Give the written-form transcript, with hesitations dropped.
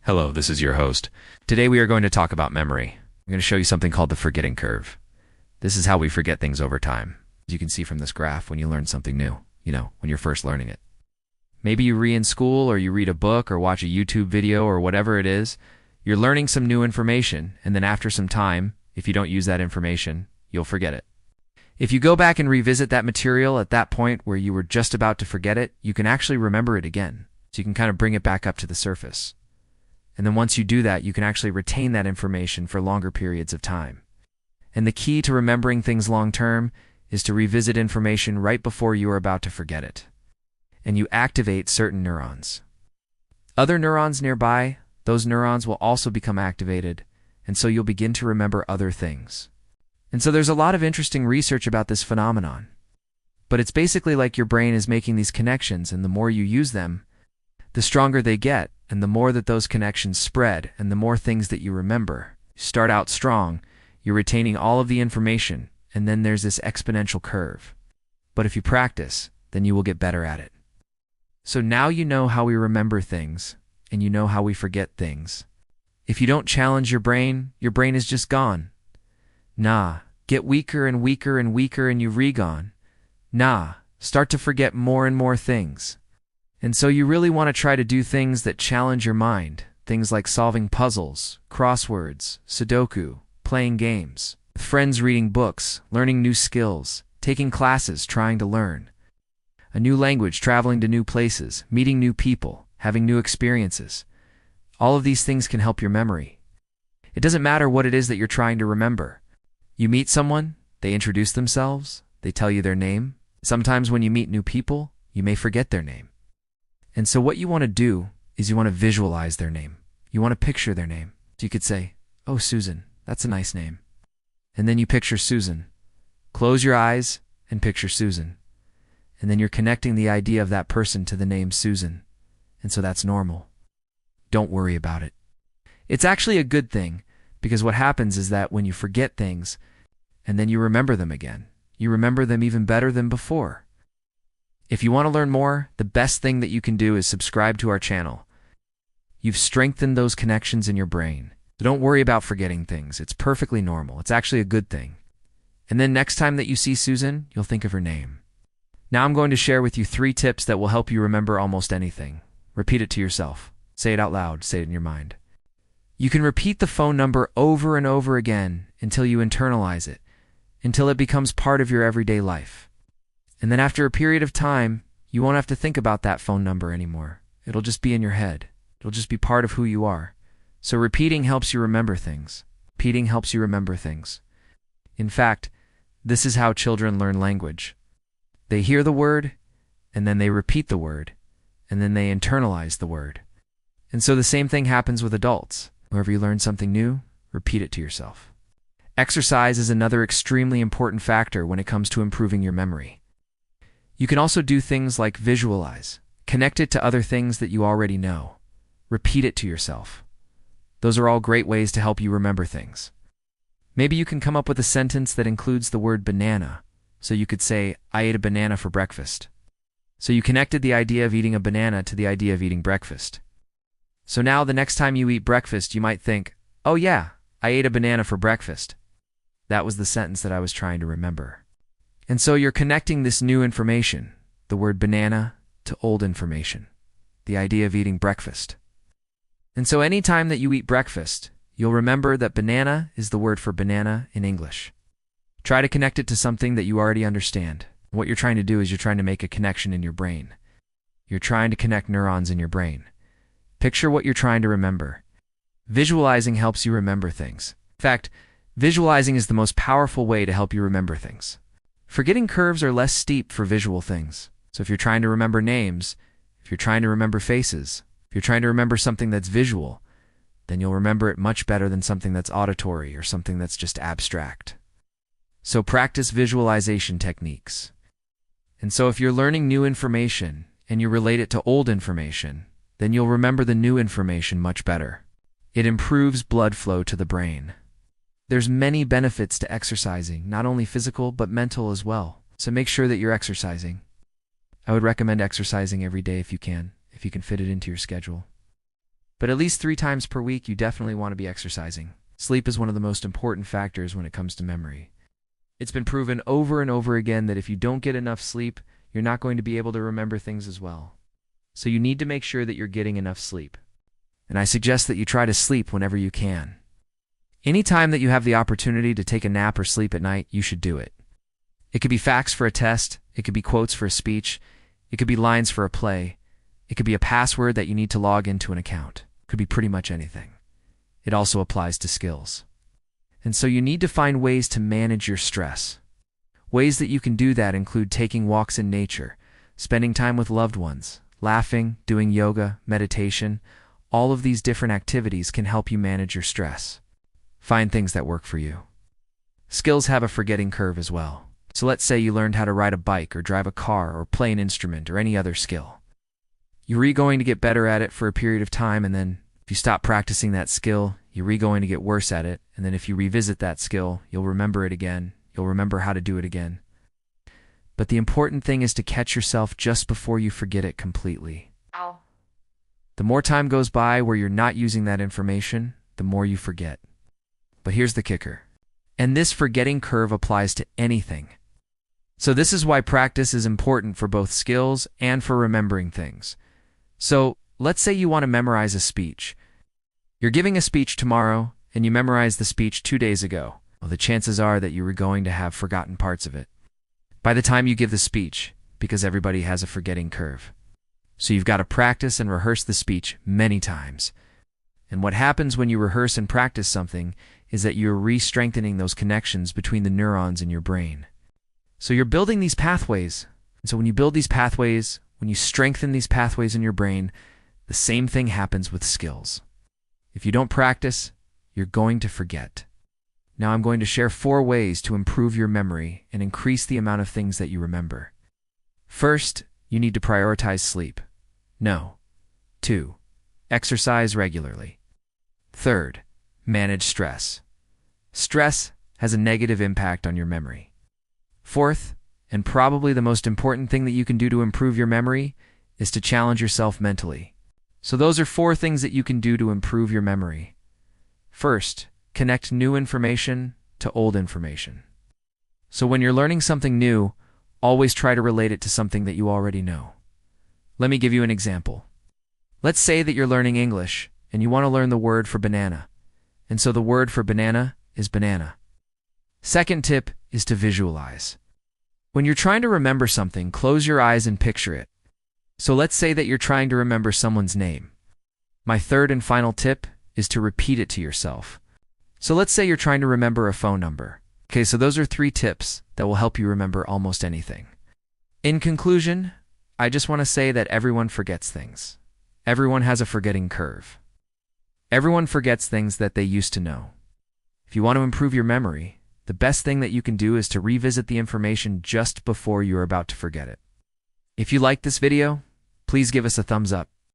Hello, this is your host. Today we are going to talk about memory. I'm going to show you something called the forgetting curve. This is how we forget things over time. As you can see from this graph, when you learn something new, when you're first learning it. Maybe you read in school, or you read a book, or watch a YouTube video, or whatever it is. You're learning some new information, and then after some time, if you don't use that information, you'll forget it. If you go back and revisit that material at that point where you were just about to forget it, you can actually remember it again. So you can kind of bring it back up to the surface. And then once you do that, you can actually retain that information for longer periods of time. And the key to remembering things long-term is to revisit information right before you are about to forget it. And you activate certain neurons. Other neurons nearby, those neurons will also become activated, and so you'll begin to remember other things. And so there's a lot of interesting research about this phenomenon. But it's basically like your brain is making these connections, and the more you use them, the stronger they get, and the more that those connections spread, and the more things that you remember. You start out strong, you're retaining all of the information, and then there's this exponential curve. But if you practice, then you will get better at it. So now you know how we remember things, and you know how we forget things. If you don't challenge your brain is just gone. Nah, get weaker and weaker and weaker and you're re-gone. Nah, start to forget more and more things. And so you really want to try to do things that challenge your mind, things like solving puzzles, crosswords, Sudoku, playing games, with friends, reading books, learning new skills, taking classes, trying to learn a new language, traveling to new places, meeting new people, having new experiences. All of these things can help your memory. It doesn't matter what it is that you're trying to remember. You meet someone, they introduce themselves, they tell you their name. Sometimes when you meet new people, you may forget their name. And so what you want to do is you want to visualize their name. You want to picture their name. So you could say, "Oh, Susan, that's a nice name." And then you picture Susan. Close your eyes and picture Susan. And then you're connecting the idea of that person to the name Susan. And so that's normal. Don't worry about it. It's actually a good thing, because what happens is that when you forget things, and then you remember them again, you remember them even better than before. If you want to learn more, the best thing that you can do is subscribe to our channel. You've strengthened those connections in your brain. So don't worry about forgetting things. It's perfectly normal. It's actually a good thing. And then next time that you see Susan, you'll think of her name. Now I'm going to share with you 3 tips that will help you remember almost anything. Repeat it to yourself. Say it out loud. Say it in your mind. You can repeat the phone number over and over again until you internalize it, until it becomes part of your everyday life. And then after a period of time, you won't have to think about that phone number anymore. It'll just be in your head. It'll just be part of who you are. So repeating helps you remember things. Repeating helps you remember things. In fact, this is how children learn language. They hear the word, and then they repeat the word, and then they internalize the word. And so the same thing happens with adults. Whenever you learn something new, repeat it to yourself. Exercise is another extremely important factor when it comes to improving your memory. You can also do things like visualize, connect it to other things that you already know, repeat it to yourself. Those are all great ways to help you remember things. Maybe you can come up with a sentence that includes the word banana, so you could say, "I ate a banana for breakfast." So you connected the idea of eating a banana to the idea of eating breakfast. So now the next time you eat breakfast, you might think, "Oh yeah, I ate a banana for breakfast." That was the sentence that I was trying to remember. And so you're connecting this new information, the word banana, to old information, the idea of eating breakfast. And so any time that you eat breakfast, you'll remember that banana is the word for banana in English. Try to connect it to something that you already understand. What you're trying to do is you're trying to make a connection in your brain. You're trying to connect neurons in your brain. Picture what you're trying to remember. Visualizing helps you remember things. In fact, visualizing is the most powerful way to help you remember things. Forgetting curves are less steep for visual things. So if you're trying to remember names, if you're trying to remember faces, if you're trying to remember something that's visual, then you'll remember it much better than something that's auditory or something that's just abstract. So practice visualization techniques. And so if you're learning new information and you relate it to old information, then you'll remember the new information much better. It improves blood flow to the brain. There's many benefits to exercising, not only physical but mental as well. So make sure that you're exercising. I would recommend exercising every day if you can fit it into your schedule. But at least 3 times per week, you definitely want to be exercising. Sleep is one of the most important factors when it comes to memory. It's been proven over and over again that if you don't get enough sleep, you're not going to be able to remember things as well. So you need to make sure that you're getting enough sleep. And I suggest that you try to sleep whenever you can. Any time that you have the opportunity to take a nap or sleep at night, you should do it. It could be facts for a test, it could be quotes for a speech, it could be lines for a play, it could be a password that you need to log into an account. It could be pretty much anything. It also applies to skills. And so you need to find ways to manage your stress. Ways that you can do that include taking walks in nature, spending time with loved ones, laughing, doing yoga, meditation. All of these different activities can help you manage your stress. Find things that work for you. Skills have a forgetting curve as well. So let's say you learned how to ride a bike or drive a car or play an instrument or any other skill. You're going to get better at it for a period of time, and then if you stop practicing that skill, you're going to get worse at it, and then if you revisit that skill, you'll remember it again. You'll remember how to do it again. But the important thing is to catch yourself just before you forget it completely. Ow. The more time goes by where you're not using that information, the more you forget. But here's the kicker. And this forgetting curve applies to anything. So this is why practice is important for both skills and for remembering things. So let's say you want to memorize a speech. You're giving a speech tomorrow, and you memorized the speech 2 days ago. Well, the chances are that you were going to have forgotten parts of it by the time you give the speech, because everybody has a forgetting curve. So you've got to practice and rehearse the speech many times. And what happens when you rehearse and practice something is that you're re-strengthening those connections between the neurons in your brain. So you're building these pathways. And so when you build these pathways, when you strengthen these pathways in your brain, the same thing happens with skills. If you don't practice, you're going to forget. Now I'm going to share 4 ways to improve your memory and increase the amount of things that you remember. First, you need to prioritize sleep. No. 2. Exercise regularly. 3rd, manage stress. Stress has a negative impact on your memory. 4th, and probably the most important thing that you can do to improve your memory, is to challenge yourself mentally. So those are 4 things that you can do to improve your memory. First, connect new information to old information. So when you're learning something new, always try to relate it to something that you already know. Let me give you an example. Let's say that you're learning English and you want to learn the word for banana. And so the word for banana is banana. Second tip is to visualize. When you're trying to remember something, close your eyes and picture it. So let's say that you're trying to remember someone's name. My third and final tip is to repeat it to yourself. So let's say you're trying to remember a phone number. Okay, so those are 3 tips that will help you remember almost anything. In conclusion, I just want to say that everyone forgets things. Everyone has a forgetting curve. Everyone forgets things that they used to know. If you want to improve your memory, the best thing that you can do is to revisit the information just before you're about to forget it. If you liked this video, please give us a thumbs up.